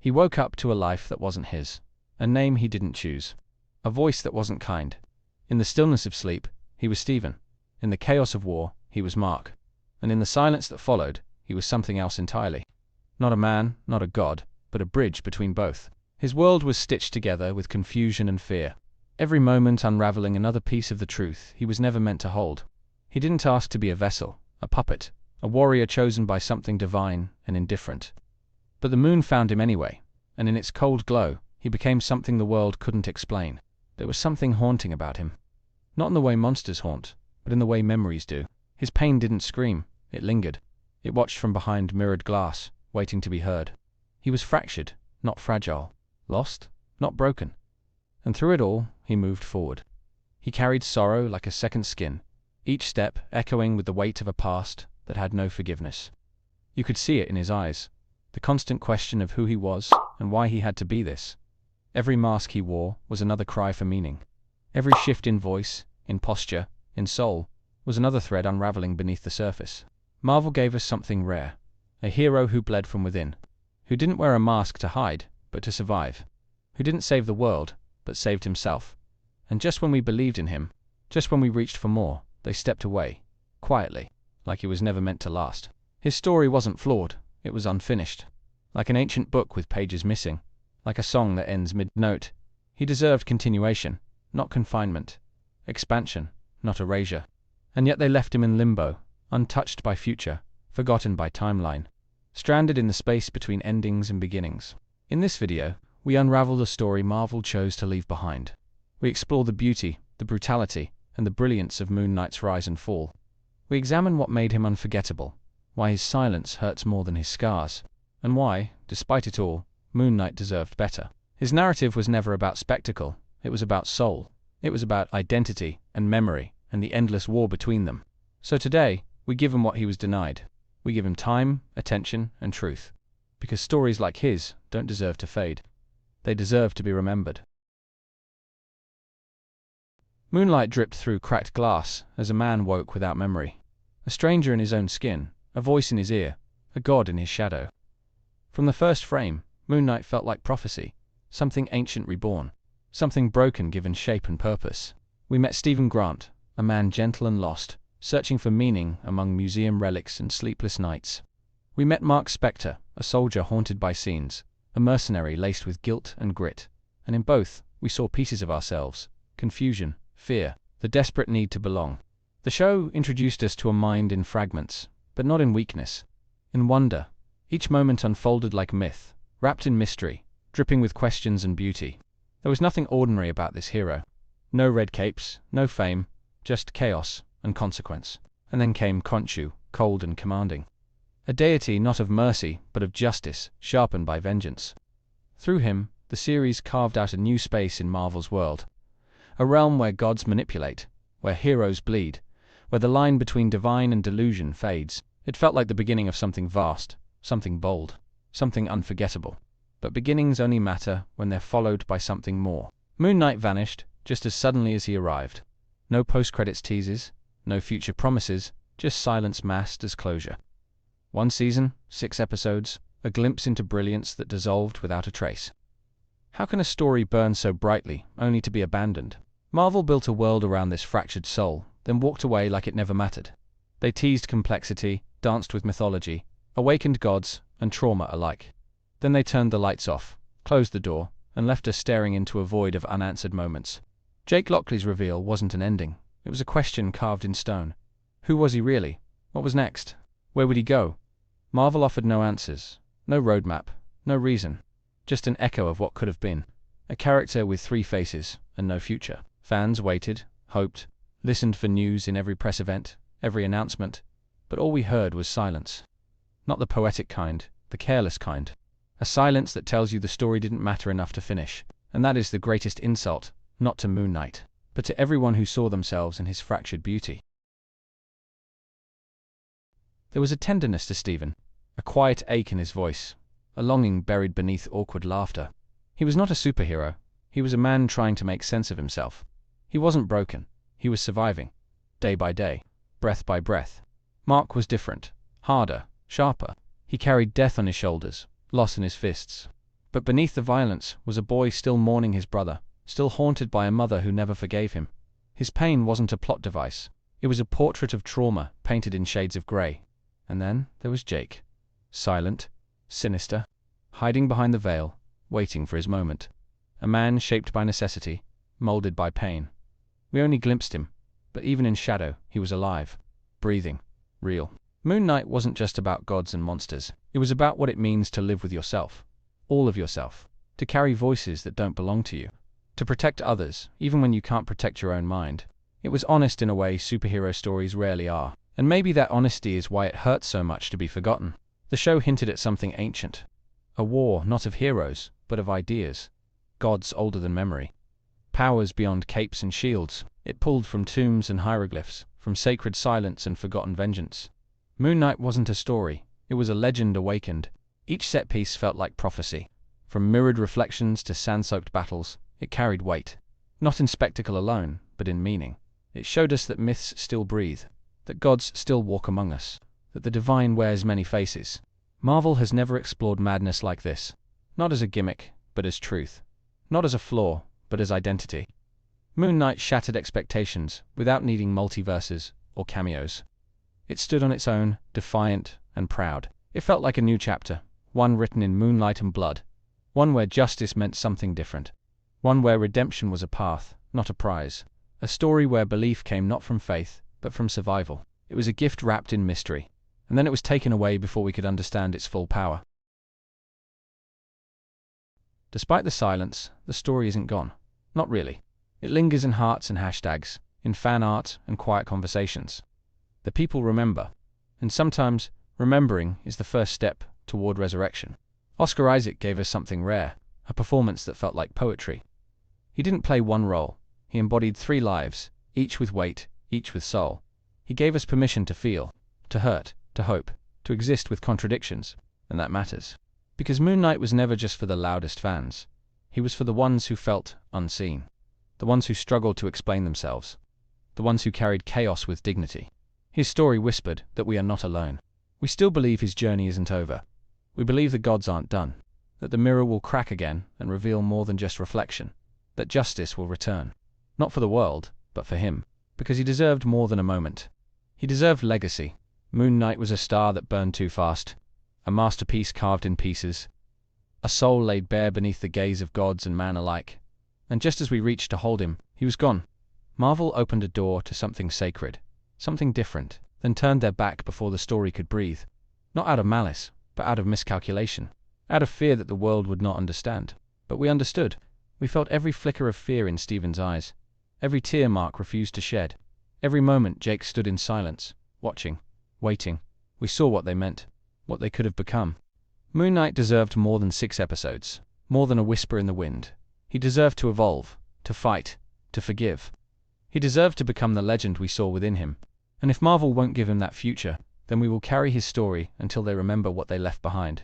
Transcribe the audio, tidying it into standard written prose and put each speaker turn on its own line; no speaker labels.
He woke up to a life that wasn't his, a name he didn't choose, a voice that wasn't kind. In the stillness of sleep, he was Stephen. In the chaos of war, he was Mark. And in the silence that followed, he was something else entirely. Not a man, not a god, but a bridge between both. His world was stitched together with confusion and fear, every moment unraveling another piece of the truth he was never meant to hold. He didn't ask to be a vessel, a puppet, a warrior chosen by something divine and indifferent. But the moon found him anyway, and in its cold glow, he became something the world couldn't explain. There was something haunting about him. Not in the way monsters haunt, but in the way memories do. His pain didn't scream, it lingered. It watched from behind mirrored glass, waiting to be heard. He was fractured, not fragile. Lost, not broken. And through it all, he moved forward. He carried sorrow like a second skin, each step echoing with the weight of a past that had no forgiveness. You could see it in his eyes, the constant question of who he was and why he had to be this. Every mask he wore was another cry for meaning. Every shift in voice, in posture, in soul, was another thread unraveling beneath the surface. Marvel gave us something rare, a hero who bled from within, who didn't wear a mask to hide, but to survive, who didn't save the world, but saved himself. And just when we believed in him, just when we reached for more, they stepped away, quietly, like he was never meant to last. His story wasn't flawed, it was unfinished. Like an ancient book with pages missing, like a song that ends mid-note. He deserved continuation, not confinement, expansion, not erasure. And yet they left him in limbo, untouched by future, forgotten by timeline, stranded in the space between endings and beginnings. In this video, we unravel the story Marvel chose to leave behind. We explore the beauty, the brutality, and the brilliance of Moon Knight's rise and fall. We examine what made him unforgettable, why his silence hurts more than his scars, and why, despite it all, Moon Knight deserved better. His narrative was never about spectacle, it was about soul. It was about identity and memory and the endless war between them. So today, we give him what he was denied. We give him time, attention, and truth. Because stories like his don't deserve to fade. They deserve to be remembered. Moonlight dripped through cracked glass as a man woke without memory. A stranger in his own skin, a voice in his ear, a god in his shadow. From the first frame, Moon Knight felt like prophecy, something ancient reborn, something broken given shape and purpose. We met Stephen Grant, a man gentle and lost, searching for meaning among museum relics and sleepless nights. We met Mark Spector, a soldier haunted by scenes, a mercenary laced with guilt and grit, and in both, we saw pieces of ourselves, confusion, fear, the desperate need to belong. The show introduced us to a mind in fragments, but not in weakness, in wonder. Each moment unfolded like myth, wrapped in mystery, dripping with questions and beauty. There was nothing ordinary about this hero. No red capes, no fame, just chaos and consequence. And then came Khonshu, cold and commanding. A deity not of mercy, but of justice, sharpened by vengeance. Through him, the series carved out a new space in Marvel's world. A realm where gods manipulate, where heroes bleed, where the line between divine and delusion fades. It felt like the beginning of something vast, something bold, something unforgettable. But beginnings only matter when they're followed by something more. Moon Knight vanished just as suddenly as he arrived. No post-credits teases, no future promises, just silence masked as closure. 1 season, 6 episodes, a glimpse into brilliance that dissolved without a trace. How can a story burn so brightly, only to be abandoned? Marvel built a world around this fractured soul, then walked away like it never mattered. They teased complexity, danced with mythology, awakened gods and trauma alike. Then they turned the lights off, closed the door, and left us staring into a void of unanswered moments. Jake Lockley's reveal wasn't an ending. It was a question carved in stone. Who was he really? What was next? Where would he go? Marvel offered no answers, no roadmap, no reason. Just an echo of what could have been. A character with 3 faces and no future. Fans waited, hoped, listened for news in every press event, every announcement, but all we heard was silence. Not the poetic kind, the careless kind. A silence that tells you the story didn't matter enough to finish. And that is the greatest insult, not to Moon Knight, but to everyone who saw themselves in his fractured beauty. There was a tenderness to Stephen, a quiet ache in his voice, a longing buried beneath awkward laughter. He was not a superhero. He was a man trying to make sense of himself. He wasn't broken. He was surviving, day by day, breath by breath. Mark was different, harder, sharper. He carried death on his shoulders, loss in his fists. But beneath the violence was a boy still mourning his brother, still haunted by a mother who never forgave him. His pain wasn't a plot device. It was a portrait of trauma painted in shades of grey. And then there was Jake. Silent, sinister, hiding behind the veil, waiting for his moment. A man shaped by necessity, molded by pain. We only glimpsed him, but even in shadow, he was alive, breathing, real. Moon Knight wasn't just about gods and monsters. It was about what it means to live with yourself. All of yourself. To carry voices that don't belong to you. To protect others, even when you can't protect your own mind. It was honest in a way superhero stories rarely are. And maybe that honesty is why it hurts so much to be forgotten. The show hinted at something ancient. A war not of heroes, but of ideas. Gods older than memory. Powers beyond capes and shields. It pulled from tombs and hieroglyphs, from sacred silence and forgotten vengeance. Moon Knight wasn't a story. It was a legend awakened. Each set piece felt like prophecy. From mirrored reflections to sand-soaked battles, it carried weight. Not in spectacle alone, but in meaning. It showed us that myths still breathe, that gods still walk among us, that the divine wears many faces. Marvel has never explored madness like this. Not as a gimmick, but as truth. Not as a flaw, but as identity. Moon Knight shattered expectations without needing multiverses or cameos. It stood on its own, defiant and proud. It felt like a new chapter, one written in moonlight and blood, one where justice meant something different, one where redemption was a path, not a prize, a story where belief came not from faith, but from survival. It was a gift wrapped in mystery, and then it was taken away before we could understand its full power. Despite the silence, the story isn't gone. Not really. It lingers in hearts and hashtags, in fan art and quiet conversations. The people remember, and sometimes remembering is the first step toward resurrection. Oscar Isaac gave us something rare, a performance that felt like poetry. He didn't play one role. He embodied 3 lives, each with weight, each with soul. He gave us permission to feel, to hurt, to hope, to exist with contradictions, and that matters. Because Moon Knight was never just for the loudest fans. He was for the ones who felt unseen, the ones who struggled to explain themselves, the ones who carried chaos with dignity. His story whispered that we are not alone. We still believe his journey isn't over. We believe the gods aren't done, that the mirror will crack again and reveal more than just reflection, that justice will return. Not for the world, but for him, because he deserved more than a moment. He deserved legacy. Moon Knight was a star that burned too fast, a masterpiece carved in pieces, a soul laid bare beneath the gaze of gods and man alike. And just as we reached to hold him, he was gone. Marvel opened a door to something sacred, something different, then turned their back before the story could breathe. Not out of malice, but out of miscalculation, out of fear that the world would not understand. But we understood. We felt every flicker of fear in Stephen's eyes. Every tear Mark refused to shed. Every moment Jake stood in silence, watching, waiting. We saw what they meant, what they could have become. Moon Knight deserved more than 6 episodes, more than a whisper in the wind. He deserved to evolve, to fight, to forgive. He deserved to become the legend we saw within him. And if Marvel won't give him that future, then we will carry his story until they remember what they left behind.